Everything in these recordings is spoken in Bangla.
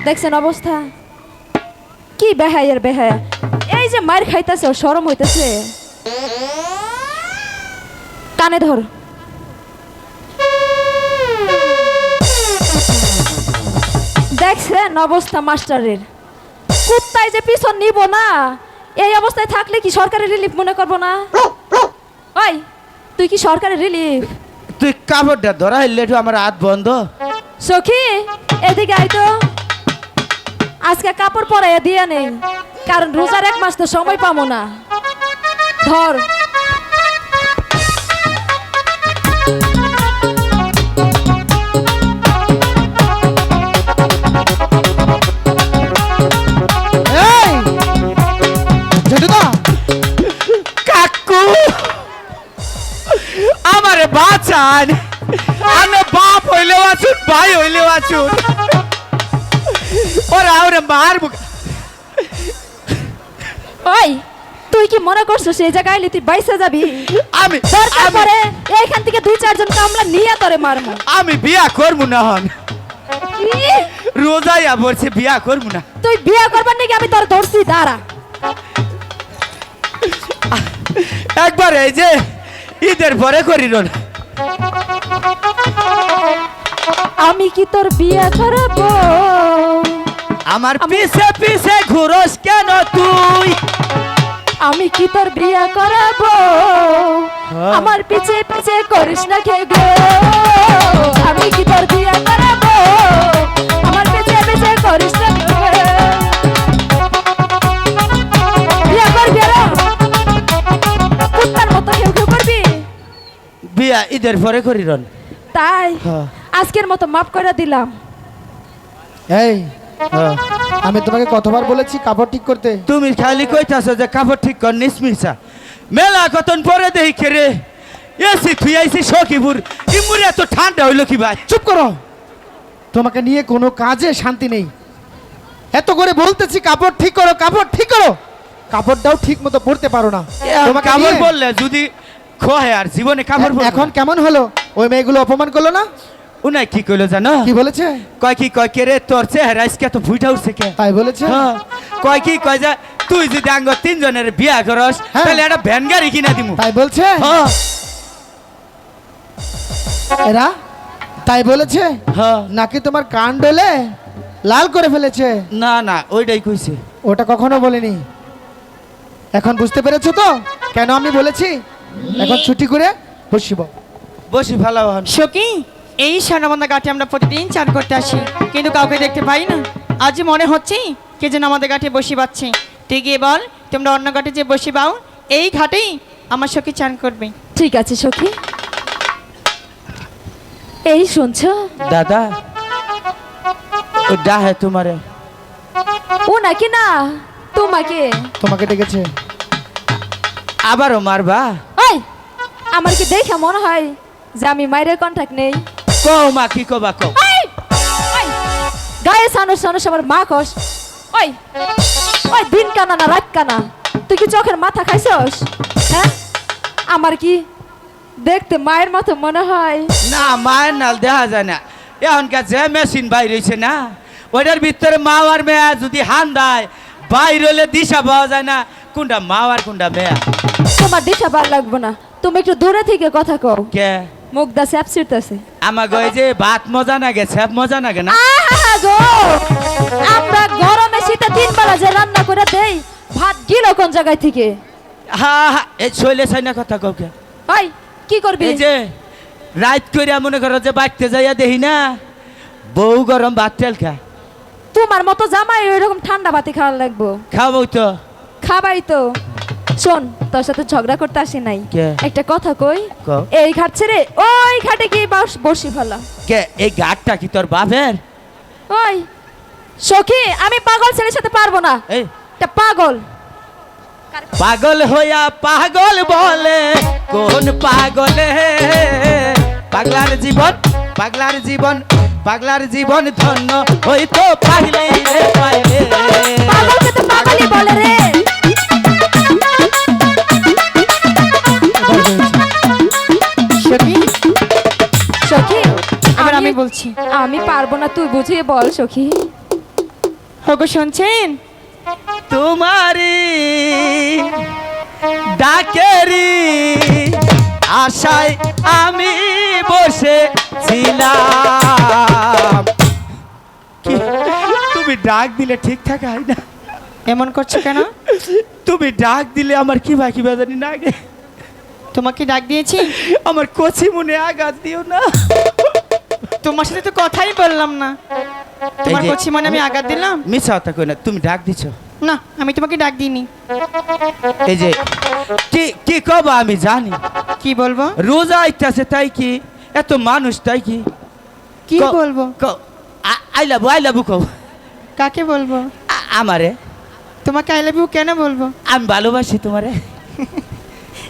দেখছেন অবস্থা কি বেহায়ের বেহায়া। এই যে মার খাইতেছে ওর শরম হইতেছে। কানে ধর। দেখছেন অবস্থা মাস্টারের। কুত্তায় যে পিছন নিব না, এই অবস্থায় থাকলে কি সরকারের রিলিফ মনে করবো না? ওই তুই কি সরকারের রিলিফ? তুই কাপড়টা ধরা হইলে একটু আমার হাত বন্ধ। সখী এদিকে আই তো। আজকে কাপড় পরাইয়া দিয়া নেই, কারণ রোজার 1 মাস তো সময় পাবো না। ধর। কাকু আমারে বাঁচান, আমি বাপ হইলেও আছুন, ভাই হইলেও আছুন, ওরা ওরে মারবো। ওই তুই কি মনে করছিস সেই জায়গায় তুই বাইসে যাবি? আমি দরকার পড়ে এইখান থেকে 2-4 জন কামলা নিয়ে তোরে মারমু। আমি বিয়া করবো না হন। কি রোজাইয়া বলছে বিয়া করবো না। তুই বিয়া করবার নাকি আমি তোর ধরছি? দাঁড়া। একবার এই যে ঈদের পরে করিল না। আমি কি তোর বিয়া করাবো? আমার পিছে পিছে ঘুরস কেন তুই? আমি কি তোর বিয়া করাবো? আমার পিছে পিছে করিস না কে গো? আমি কি তোর বিয়া করাবো? আমার পিছে পিছে করিস না কে গো? বিয়া করবি আর কুত্তার মতো কেউ কেউ করবি? বিয়া ঈদের পরে করিল। তাই আজকের মতো মাফ করে দিলাম। এই আমি তোমাকে কতবার বলেছি কাপড় ঠিক করতে? তুমি খালি কইতাছো যে কাপড় ঠিক কর নিসমিসা। মেলা কতন পরে দেই খেরে এসি তুই আইছি সখীপুর, ইমুরে এত ঠান্ডা হইলো কি ভাই? চুপ করো, তোমাকে নিয়ে কোনো কাজে শান্তি নেই। এত করে বলতেছি কাপড় ঠিক করো, কাপড় ঠিক করো, কাপড়টাও ঠিক মতো পরতে পারো না। তোমাকে কাপড় নিয়ে- বললে যদি খোয়ে আর জীবনে কাপড় পরবো এখন না। কেমন হলো? ওই মেয়েগুলো অপমান করলো না? উনাই কি কইলো জানো? কি বলেছে? কয় কি কয় কে রে তোর চেহারা আজকে এত ফুইটা উঠছে কে? তাই বলেছে? হ্যাঁ। কয় কি কয় যে তুই যদি আঙ্গ 3 জনের বিয়া করস হ্যাঁ। তাহলে একটা ভ্যান গাড়ি কিনা দিমু। তাই বলছে? হ্যাঁ এরা তাই বলেছে হ্যাঁ। নাকি তোমার কান ডলে লাল করে ফেলেছে? না না ওইটাই কইছে। ওটা কখনো বলিনি। এখন বুঝতে পেরেছো তো কেন আমি বলেছি? এখন ছুটি করে বসিব। বসি ভালো হন। সখী, এই সানাবন্ধা ঘাটে আমরা প্রতিদিন চান করতে আসি, কিন্তু কাউকে দেখতে পাই না। আজ মনে হচ্ছে কে যেন আমাদের ঘাটে বসি পাচ্ছে। তুই গিয়ে বল তোমরা অন্য ঘাটে যে বসি পাও, এই ঘাটেই আমার সখী চান করবে। ঠিক আছে সখী। এই শুনছো দাদা ও ডাহে তোমারে। ও নাকি না তোমাকে? তোমাকে ডেকেছে। আবারও মারবা? ওই আমার কি দেখে মনে হয় যে আমি মায়ের কন্টাক্ট নেই? কও মা কি কবা কও। ওই, ওই, গায়ে সানস সানস আমার মা কস। ওই ওই দিন কানা না রাত কানা, তুই কি চোখের মাথা খাইছস? হ্যাঁ আমার কি দেখতে মায়ের মতো মনে হয়? না মায়ের নাল দেখা যায় না। এখনকার যে মেশিন বাইর হয়েছে না, ওইটার ভিতরে মা আর মেয়া যদি হান দেয় বাইর হলে দিশা পাওয়া যায় না কোনটা মা আর কোনটা মেয়া। তোমার দিশা বার লাগবো না, তুমি একটু দূরে থেকে কথা কও। কে মুখ দা স্যাপ ছিড়তেছে। আমার গো যে ভাত মজা না গে ছ্যাপ মজা না গে না। আহা গো, আমরা গরমে শীতে 3 বেলা যে রান্না করে দেই, ভাত গিল কোন জায়গায় থেকে? হা হা এই শৈলে চাই না কথা কও কে? ওই কি করবি? এই যে রাত কইরা মনে করো যে বাইতে যাইয়া দেখি না বউ গরম ভাত তেল খা। তোমার মতো জামাই এরকম ঠান্ডা ভাতে খাওয়া লাগবো? খাবো তো। খাবাই তো। শোন, তোর সাথে ঝগড়া করতে আসি নাই, কে? একটা কথা কই। কও। এই ঘাট ছেড়ে ওই ঘাটে গিয়ে বসি ফেলা। কে এই গাটটা কি তোর বাপের? ওই সখী, আমি পাগল ছেলের সাথে পারবো না। এই এটা পাগল। পাগল হইয়া পাগল বলে কোন পাগলে? পাগলার জীবন পাগলার জীবন পাগলার জীবন ধন্য হইতো পাগলে রে পাইলে। পাগলকে তো পাগলই বলে রে। সখী, সখী এবার আমি বলছি। আমি পারবো না, তুই বুঝিয়ে বল সখী। ওগো শুনছেন? তোমারি ডাকেরি আশায় আমি বসেছিলাম। কি- তুমি ডাক দিলে ঠিকঠাক হয় না। এমন করছো কেন? তুমি ডাক দিলে আমার কি বা জানি না গে। তোমাকে ডাক দিয়েছি? আমার কচি মনে আঘাত দিও না। তোমার সাথে তো কথাই বললাম না, তোমার এই যে- কচি মনে আমি আঘাত দিলাম? মিছা কথা কই না, তুমি ডাক দিছো। না, আমি তোমাকে ডাক দিইনি। এই যে কি কি কবা আমি জানি। কি বলবো? রোজা আইতাছে তাই কি, এত মানুষ তাই কি। কি ক- বলবো? আই লাভ কও। কাকে বলবো? আমারে, তোমাকে আই লাভ ইউ কেন বলবো? আমি ভালোবাসি তোমারে।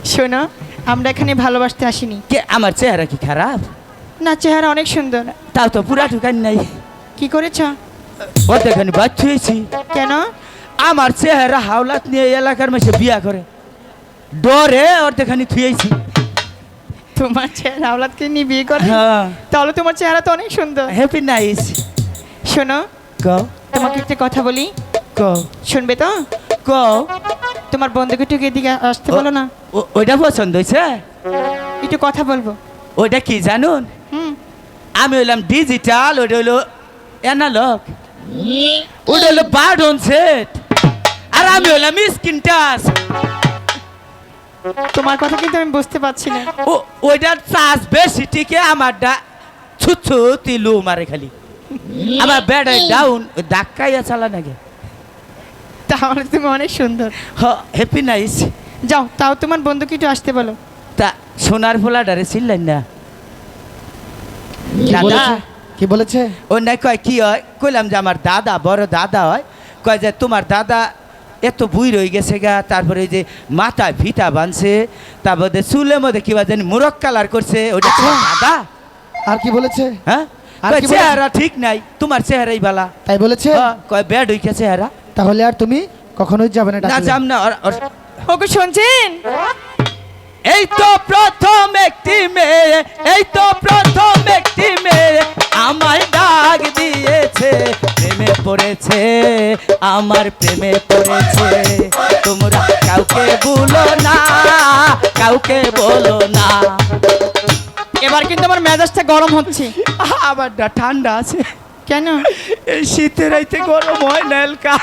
শোনো, আমরা এখানে ভালোবাসতে আসিনি। কে আমার চেহারা কি খারাপ? না, চেহারা অনেক সুন্দর। তাও তো পুরা ঠুকান নাই। কি করেছ? অর্ধেখানি বাচ্চা হয়েছি। কেন? আমার চেহারা হাওলাত নিয়ে এলাকার মেসে বিয়া করে ডরে অর্ধেখানি থুয়েছি। তোমার চেহারা আওলাদকে নিয়ে বিয়ে করে? হ্যাঁ, তাহলে তোমার চেহারা তো অনেক সুন্দর। Happy nice. শোনো, কও তোমাকে একটা কথা বলি, কও শুনবে তো? কও। তোমার বন্ধুকে একটু এদিকে আসতে বলো না, ওইটা পছন্দ হয়েছে? একটু কথা বলবো। ওইটা কি জানুন? হুম। আমি হইলাম ডিজিটাল, ওইটা হইলো অ্যানালগ, ওইটা হইলো বাটন সেট, আর আমি হইলাম স্ক্রিন টাচ। তোমার কথা কিন্তু আমি বুঝতে পারছি না। ওইটার চার্জ বেশি, ঠিকই আমারটা ছুচ্ছুতি লু মারে খালি। আমার ব্যাটারি ডাউন, ধাক্কাইয়া চালা নাকি। তাহলে তুমি অনেক সুন্দর। Happy nice. যাও, তাও তোমার বন্ধুকে একটু আসতে বলো। তা সোনার ফোলাটারে চিনলেন না? কি দাদা বলেছে? কি বলেছে? ও নাই কয় কি হয়, কইলাম যে আমার দাদা, বড় দাদা হয়। কয় যে তোমার দাদা এত বুই রয়ে গেছে গা, তারপরে ওই যে মাথায় ফিতা বাঁধছে, তারপরে চুলের মধ্যে কিবা জানি মুরক কালার করছে, ওটা তোমার দাদা? আর কি বলেছে? হ্যাঁ, আর কয় কি বলেছে? চেহারা ঠিক নাই, তোমার চেহারাই বালা। তাই বলেছে? কয় ব্যাড হইছে চেহারা। তাহলে আর তুমি কখনোই যাবে না না ডাকলে? যাম না। ওকে শুনছেন? এই তো প্রথম একটি মেয়ে, এই তো প্রথম একটি মেয়ে আমায় ডাক দিয়েছে, প্রেমে পড়েছে, আমার প্রেমে পড়েছে। তোমরা কাউকে বলো না, কাউকে বলো না। এবার কিন্তু আমার মেজাজটা গরম হচ্ছে। আমারটা ঠান্ডা আছে। কেন? এই শীতের রাইতে গরম হয় না এলকা।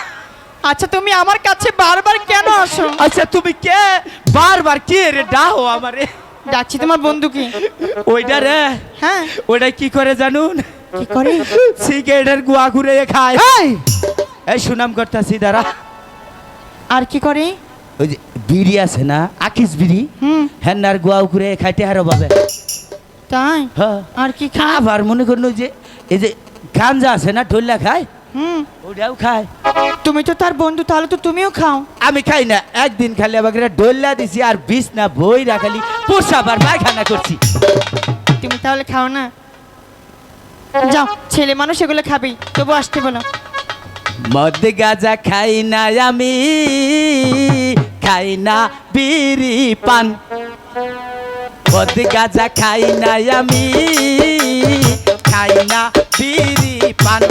আচ্ছা, তুমি আমার কাছে বারবার কেন আসো? আচ্ছা তুমি কে বারবার কে রে ডাও আমারে? ডাকছি তোমার বন্ধুকে। ওইটা রে, হ্যাঁ। ওইটা কি করে জানুন? কি করে? সিগারেটের গুয়া ঘুরে খায়। এই! এই সুনাম করতাছি দাঁড়া। আর কি করে? ওই যে বিড়ি আছে না, আকিস বিড়ি, হুম। হেন্নার গুয়া ঘুরে খাইতে হারো পাবে। তাই? হ্যাঁ। আর কি খায়? আবার মনে করুন ওই যে এই যে গাঞ্জা আছে না, ঢোল্লা খায়, হুম। ওটাও খায়। তুমি তো তার বন্ধু, তাহলে তো তুমিও খাও। আমি খাই না, একদিন খালি আমাকে ডোল্লা দিছি আর বিষ না বই রাখালি পোষাব আর পায়খানা করছি। তুমি তাহলে খাও না? যাও, ছেলে মানুষ এগুলো খাবি, তবু আসতে বলো। মদ গাজা খাই না আমি, খাই না বিড়ি পান। মদ গাজা খাই না আমি, খাই না বিড়ি পান।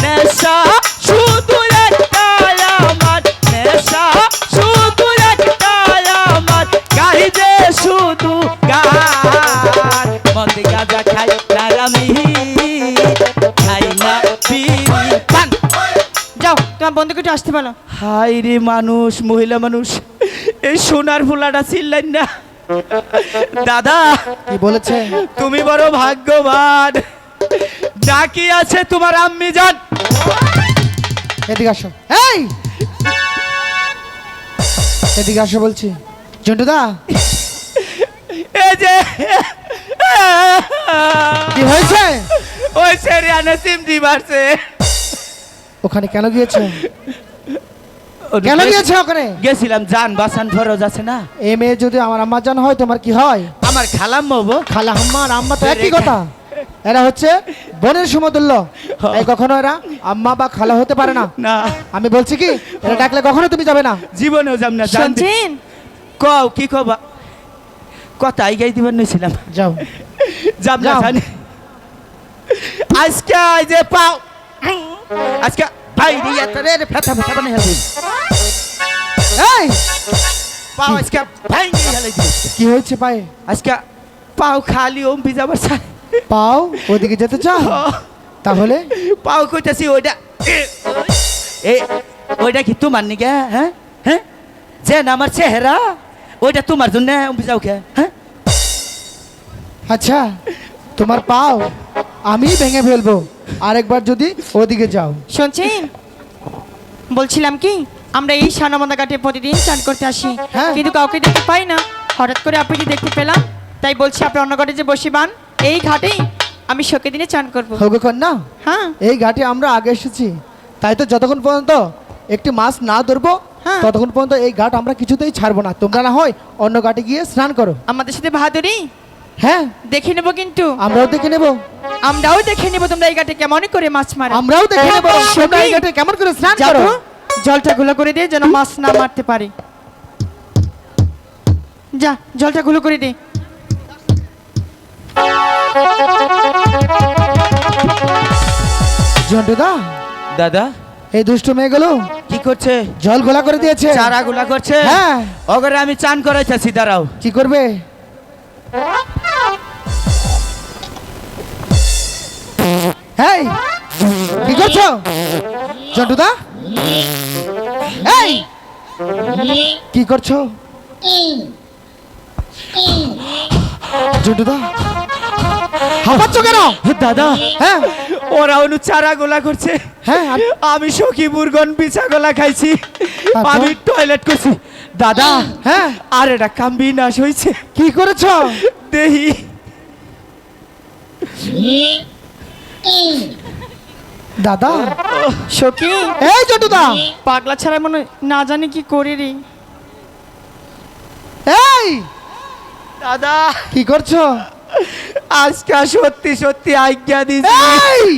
নেশা শুধু একটাই আমার, নেশা শুধু একটাই আমার, গাই যে শুধু গান। মদ গাজা খাই না আমি, খাই না বিড়ি পান। যাও, তোমার বন্ধুকে একটু আসতে বলো। হাই রে মানুষ, মহিলা মানুষ, এই সোনার ফুলাটা চিনলেন না? দাদা কি বলেছে? তুমি বড় ভাগ্যবান, ডাকি আছে তোমার আম্মি জান। এদিকে আসো। এই! এদিকে আসো বলছি। জন্টুদা, এই যে কি হয়েছে? ওই সেরিয়ানা সিমটি মারছে। ওখানে কেন গিয়েছো? কেন গিয়েছো ওখানে? গেছিলাম জান বাসান ফরজ আছে না। এ মেয়ে যদি আমার আম্মা জান হয়, তোমার কি হয়? আমার খালাম মবো। খালা আম্মা আর আম্মা তো একই কথা। এরা হচ্ছে বোনের সমতুল্য। এই কখনো এরা আম্মা বা খালা হতে পারে না। না আমি বলছি কি, এরা ডাকলে কখনো তুমি যাবে না। জীবনেও যাম না। জান শুনছেন? কও কি কবা, কথাই গাই দিবার নিছিলাম। যাও। যাম না যাও। জানি। আজকে এই যে পাও, আজকে বাইরে এত রে ফেথা ফেথা বানিয়ে হেলবি এই পাও আজকে ভাঙি হেলাই দিবি কি হয়েছে পায়ে? আজকে পাও খালি ওম ভিজাবার চাই পাও ওদিকে যেতে চাও? তাহলে পাও কইতাছি ওইটা ওইটা কি তোমার নিকে হ্যাঁ হ্যাঁ যে আমার চেহারা ওইটা তোমার জন্য যাও কে হ্যাঁ আচ্ছা তোমার পাও আমি ভেঙে ফেলবো আরেকবার যদি ওদিকে যাও। শুনছেন, বলছিলাম কি আমরা এই সানমন্দা ঘাটে প্রতিদিন চান করতে আসি, হ্যাঁ। কিন্তু কাউকে দেখতে পাই না। হঠাৎ করে আপনি দেখতে পেলাম, তাই বলছি আপনি অন্য ঘাটে যে বসিবান এই ঘাটেই আমি শোকে দিনে চান করব। হোগো কন্যা, হ্যাঁ এই ঘাটে আমরা আগে এসেছি, তাই তো যতক্ষণ পর্যন্ত একটি মাছ না ধরবো হ্যাঁ। ততক্ষণ পর্যন্ত এই ঘাট আমরা কিছুতেই ছাড়বো না। তোমরা না হয় অন্য ঘাটে গিয়ে স্নান করো। আমাদের সাথে বাহাদুরি হ্যাঁ দেখে নেবো, কিন্তু আমরাও দেখে নেব, আমরাও দেখে নেবো তোমরা এই ঘাটে কেমন করে মাছ মারো। আমরাও দেখে নেব তোমরা এই ঘাটে কেমন করে স্নান করো। যাবো, জলটা গুলো করে দিয়ে যেন মাছ না মারতে পারে। যা জলটা গুলো করে দে। জন্টুদা, দাদা এই দুষ্ট মেয়েগুলো কি করছে জল ঘোলা করে দিয়েছে। চারা গুলা করছে হ্যাঁ। ওগরে আমি চান করাইতেছি দাঁড়াও কি করবে? এই কি করছো জন্টুদা? এই কি করছো জন্টুদা? হাঁপাচ্ছ কেন? দাদা হ্যাঁ ওরা অনু চারা গোলা করছে হ্যাঁ আমি সখী মুরগন বিছা গোলা খাইছি তারপর? আমি টয়লেট করছি দাদা হ্যাঁ আর এটা কাম্বি নাশ হয়েছে কি করেছো? দেহি দাদা সখী এই জন্টুদা, পাগলা ছাড়া মনে হয় না জানি কি করে রে। এই দাদা কি করছো? আজকে সত্যি সত্যি আজ্ঞা দিছি এই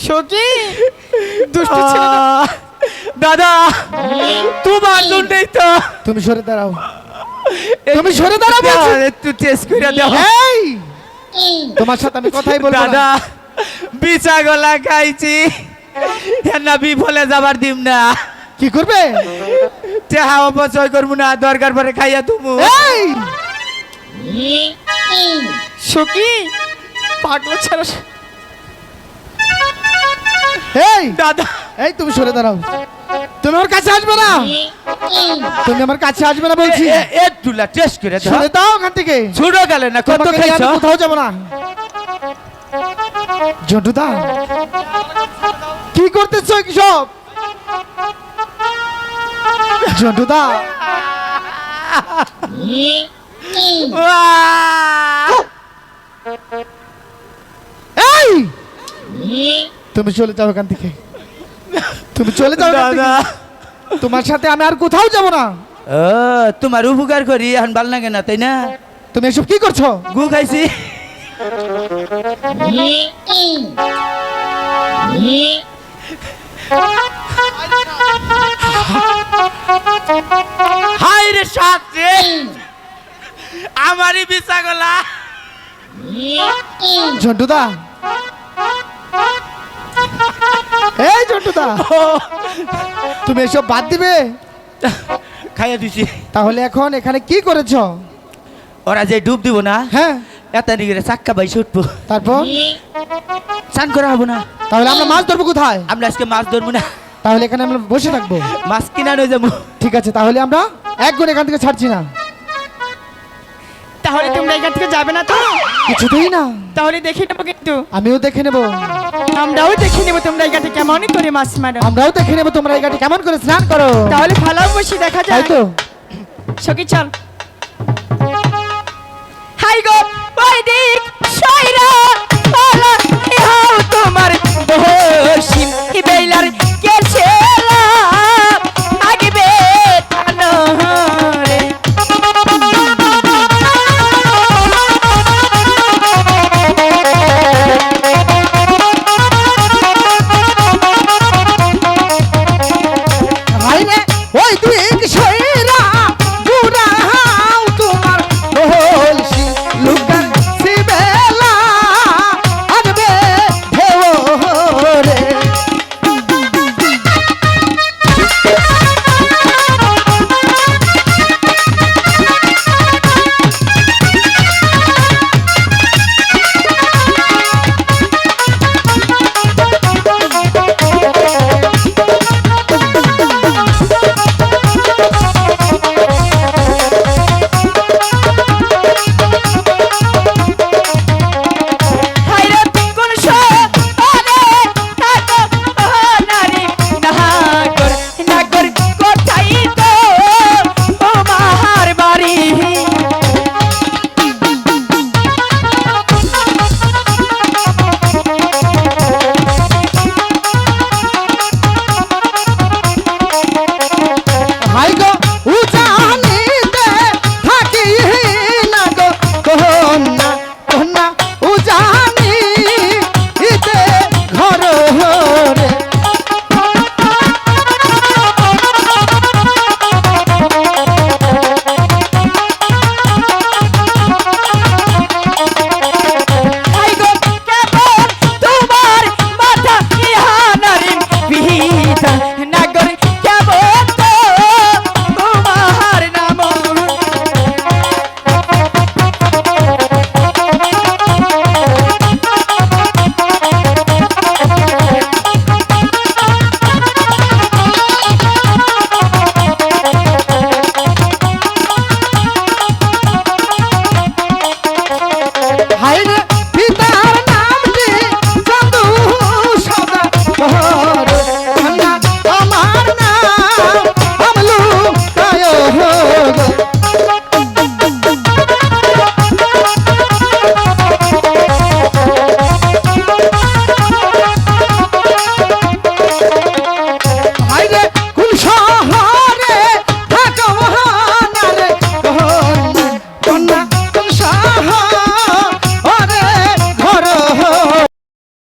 সখী দুষ্টু ছেলে। দাদা তোমার জন্যই তো তুমি সরে দাঁড়াও, তুমি সরে দাঁড়াও বলছি। একটু টেস্ট করে দাও এই তোমার সাথে আমি কথাই বলবো না। দাদা বিছা গলা খাইছি না বিফলে যাবার দিম না কি করবে? চেহা অপচয় করবো না দরকার পরে খাইয়া তুমি এই সখী পাগলা ছাড়া। এই দাদা এই তুমি সরে দাঁড়াও, তুমি আমার কাছে আসবে না, তুমি আমার কাছে আসবে না বলছি। একটুলা টেস্ট করে দাও সরে দাও ওখান থেকে, ছুড়ো গেলে না কত তোমাকে নিয়ে খাইছো আমি কোথাও যাবো না। জন্টুদা কি করতেছ কি সব? জন্টুদা এই তুমি চলে যাও এখান থেকে, তুমি চলে যাও এখান থেকে। দাদা তোমার সাথে আমি আর কোথাও যাব না। ও তোমার উপকার করি এখন ভাল লাগে না তাই না তুমি এসব কি করছো? গু খাইছি হাই রে সাথে আমারই বিছা গলা জন্টুদা এই জন্টুদা তুমি এসব বাদ দিবে? খাইয়া দিছি তাহলে এখন এখানে কি করেছো? ওরা যে ডুব দিব না হ্যাঁ এত নিগরে চাক্কা বাইসে উঠবো তারপর চান করা হবো না তাহলে আমরা মাছ ধরবো কোথায়? আমরা আজকে মাছ ধরবো না তাহলে এখানে আমরা বসে থাকবো। মাছ কিনা নয় যাবো ঠিক আছে, তাহলে আমরা এক গুণ এখান থেকে ছাড়ছি না, তাহলে তোমরা এখান থেকে যাবে না তো? কিছুতেই না। তাহলে দেখে নেবো, কিন্তু আমিও দেখে নেব, আমরাও দেখে নেবো তোমরা এই ঘাটে কেমন করে মাছ মারো। আমরাও দেখে নেব তোমরা এই ঘাটে কেমন করে স্নান করো। তাহলে ভালো বসে দেখা তাই যায় তো। সখী চল। হাই গো ওই দিক সাইরা পালা ইহাও তোমার বসিম বেলার কেছেলা আগবে তানরে হাই রে ওই দিক সইরা বুড়াও তোমার বলছি লুকার সিবেলা রোহ